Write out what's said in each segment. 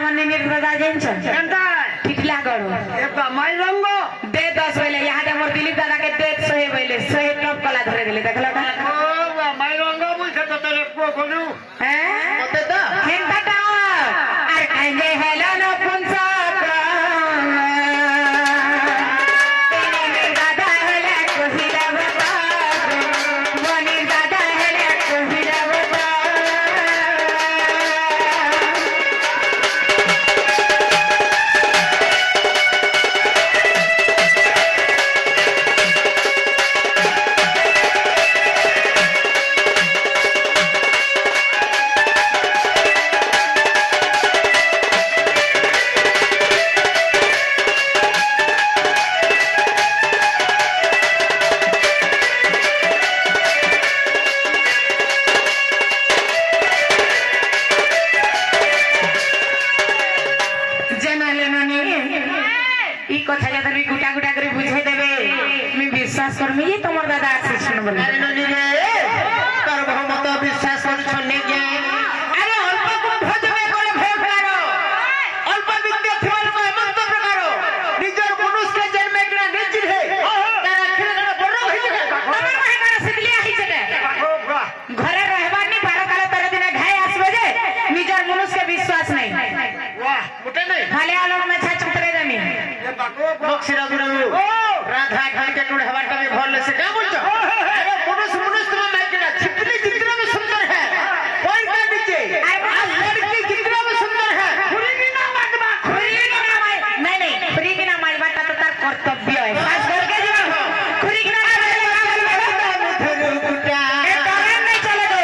আমার নিনির দাদা জানছেন টিটলা গড় মাই রঙ্গ দে 10 বলে ইহাতে মোর দিলীপ দাদাকে দে 100 বলে 100 টপ কলা ধরে দিলে দেখলো না মাই রঙ্গ বলছে তো তোর পোকলু হ্যাঁ মতে দা হেনটা আর কাইলে হেলো না পুনসা বিশ্বাস করমি তোমার দাদা আছে শুনো বলে তার বহুমত বিশ্বাস করছন নে আরে অল্প কোন ভজবে করে ভয় ফেলারো অল্প বিদ্যা থিবার মন্ত প্রকার নিজের মনুষ্য জন্মে কিনা নিজির হে তারা খেলে বড় হইছে তোমার মহিনা সিধলি আইছে রে ঘরে रहবার নি 12 কালে 13 দিনে ঘাই আসবে যে নিজের মনুষ্য বিশ্বাস নাই वाह মোটে নাই খালি আলো মে ছাছ উতরে যামি বক্সিরা গুরু রাধা খাইকে টুড় হবাটা भी भर ले से क्या बोलছো अरे मनुष्य मनुष्य में मैं क्या छिपली जितना में सुंदर है कोई का नीचे आज लड़की जितना में सुंदर है खुरी की ना मारबा खुरी की ना मार नहीं खुरी की ना मारबा तो तार कर्तव्य है खास करके जो खुरी की ना धुरु कुटा ए तोरे नहीं चले दो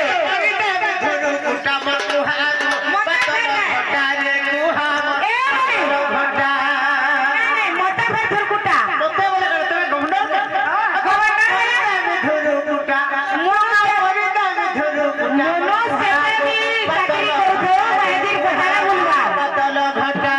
धुरु कुटा मत कुहा पतल घटा रे कुहा घटा नहीं मोटा भर धुर कुटा मते बोले करते में घुमडो धुरु कुटा मोटा कविता में धुरु कुटा मोनो से भी चाकरी करतो मेहदी कोठारा बुलवा पतल घटा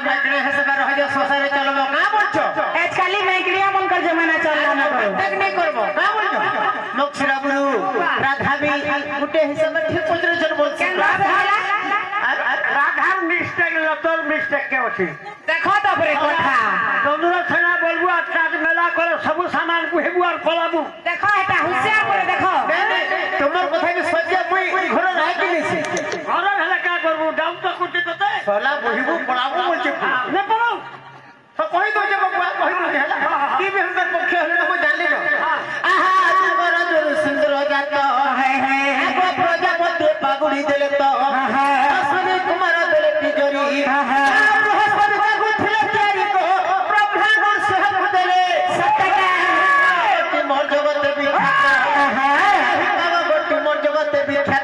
माइकड़े हसे बार हजे सोसारे चलबो का बोलछो आजकल मैगड़िया मन कर जमाना चल रहा ना करो तक नहीं करबो का बोलछो मक्षरा गुरु राधा भी गुटे हिसाब ठीक बोलछो जन बोलछो राधा मिस्टेक लतोर मिस्टेक के अछि देखो तो परे कोठा तंदुरा छना बोलबो आज मेला करे सब सामान को हेबु और कोलाबु देखो एटा होशियार करे देखो তোমার কথা কি সজ্জা মই ঘরে রাখি নিছি ঘরে হেলা কা করবো ডাউন তো কুটি তোতে সলা বহিবু পড়াবো বলছে নে পড়ো তো কই দো যে বাবা কই দো হেলা কি বেহদার পক্ষে হলে তো মই জানলি না আহা তোমার জোর সুন্দর জাত হে হে আগো প্রজাপতি পাগুড়ি দেলে তো অশ্বিনী কুমার দেলে তিজরি বৃহস্পতি কাকু ছিলে তিয়ারি কো ব্রহ্মা গুণ সহব দেলে সত্যটা মোর জগতে বিখ্যাত মোর জগতে বিখ্যাত